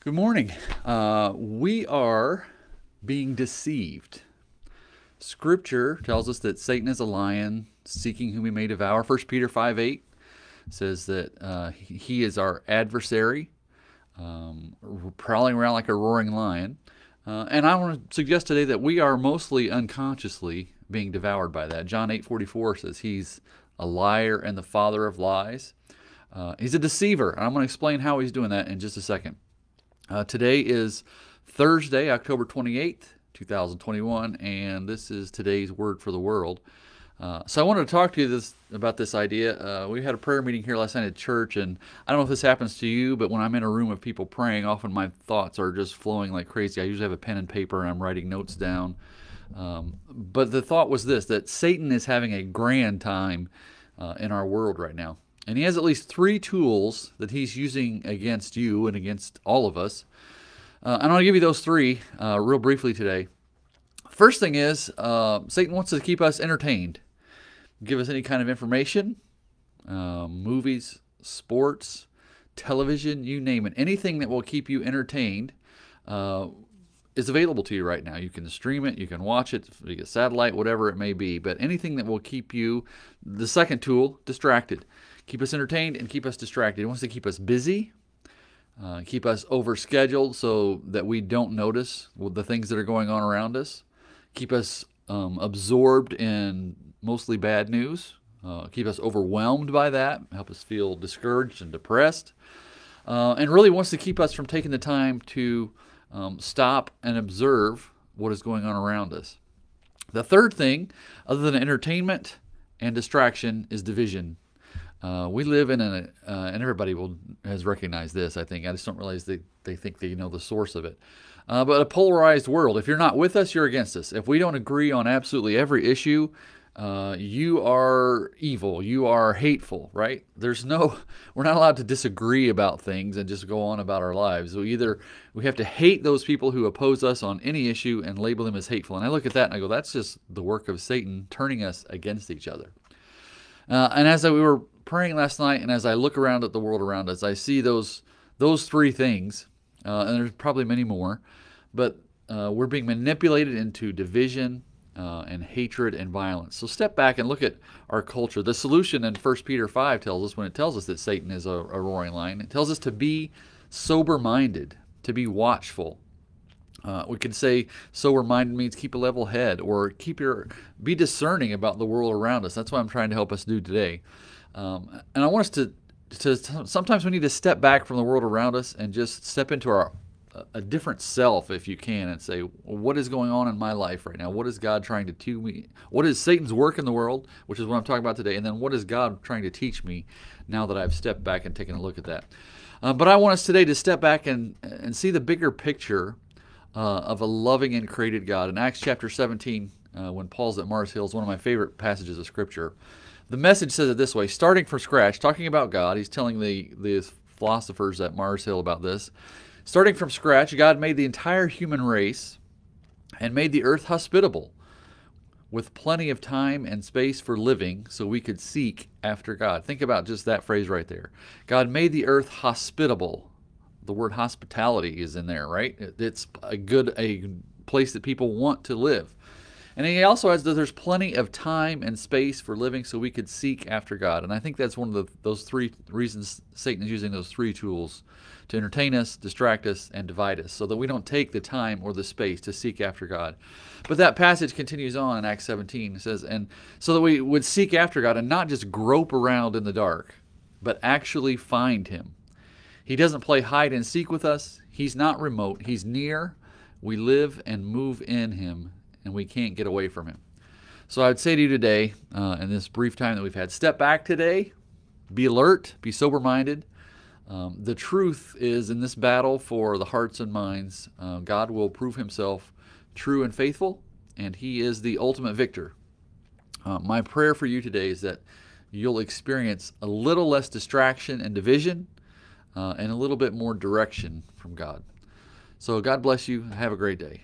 Good morning. We are being deceived. Scripture tells us that Satan is a lion seeking whom he may devour. 1 Peter 5:8 says that he is our adversary, prowling around like a roaring lion. And I want to suggest today that we are mostly unconsciously being devoured by that. John 8:44 says he's a liar and the father of lies. He's a deceiver, and I'm going to explain how he's doing that in just a second. Today is Thursday, October 28th, 2021, and this is today's Word for the World. So I wanted to talk to you about this idea. We had a prayer meeting here last night at church, and I don't know if this happens to you, but when I'm in a room of people praying, often my thoughts are just flowing like crazy. I usually have a pen and paper, and I'm writing notes down. But the thought was this, that Satan is having a grand time in our world right now. And he has at least three tools that he's using against you and against all of us. And I'll give you those three real briefly today. First thing is, Satan wants to keep us entertained. Give us any kind of information, movies, sports, television, you name it. Anything that will keep you entertained is available to you right now. You can stream it, you can watch it via satellite, whatever it may be. But anything that will keep you, the second tool, distracted. Keep us entertained and keep us distracted. He wants to keep us busy, keep us overscheduled so that we don't notice the things that are going on around us, keep us absorbed in mostly bad news, keep us overwhelmed by that, help us feel discouraged and depressed, and really wants to keep us from taking the time to stop and observe what is going on around us. The third thing, other than entertainment and distraction, is division. We live in and everybody has recognized this, I think. I just don't realize they think they know the source of it. But a polarized world. If you're not with us, you're against us. If we don't agree on absolutely every issue, you are evil. You are hateful, right? We're not allowed to disagree about things and just go on about our lives. So either we have to hate those people who oppose us on any issue and label them as hateful. And I look at that and I go, that's just the work of Satan turning us against each other. And as we were praying last night, and as I look around at the world around us, I see those three things, and there's probably many more, but we're being manipulated into division and hatred and violence. So step back and look at our culture. The solution in 1 Peter 5 tells us, when it tells us that Satan is a roaring lion, it tells us to be sober-minded, to be watchful. We could say sober-minded means keep a level head, or be discerning about the world around us. That's what I'm trying to help us do today. And I want us to sometimes we need to step back from the world around us and just step into a different self, if you can, and say, what is going on in my life right now? What is God trying to teach me? What is Satan's work in the world, which is what I'm talking about today? And then what is God trying to teach me now that I've stepped back and taken a look at that? But I want us today to step back and see the bigger picture of a loving and created God. In Acts chapter 17, when Paul's at Mars Hill, is one of my favorite passages of Scripture. The Message says it this way, starting from scratch, talking about God. He's telling the philosophers at Mars Hill about this. Starting from scratch, God made the entire human race and made the earth hospitable, with plenty of time and space for living so we could seek after God. Think about just that phrase right there. God made the earth hospitable. The word hospitality is in there, right? It's a place that people want to live. And he also adds that there's plenty of time and space for living so we could seek after God. And I think that's one of those three reasons Satan is using those three tools to entertain us, distract us, and divide us, so that we don't take the time or the space to seek after God. But that passage continues on in Acts 17. It says, and so that we would seek after God and not just grope around in the dark, but actually find him. He doesn't play hide and seek with us. He's not remote. He's near. We live and move in him, and we can't get away from him. So I would say to you today, in this brief time that we've had, step back today, be alert, be sober-minded. The truth is, in this battle for the hearts and minds, God will prove himself true and faithful, and he is the ultimate victor. My prayer for you today is that you'll experience a little less distraction and division, and a little bit more direction from God. So God bless you. Have a great day.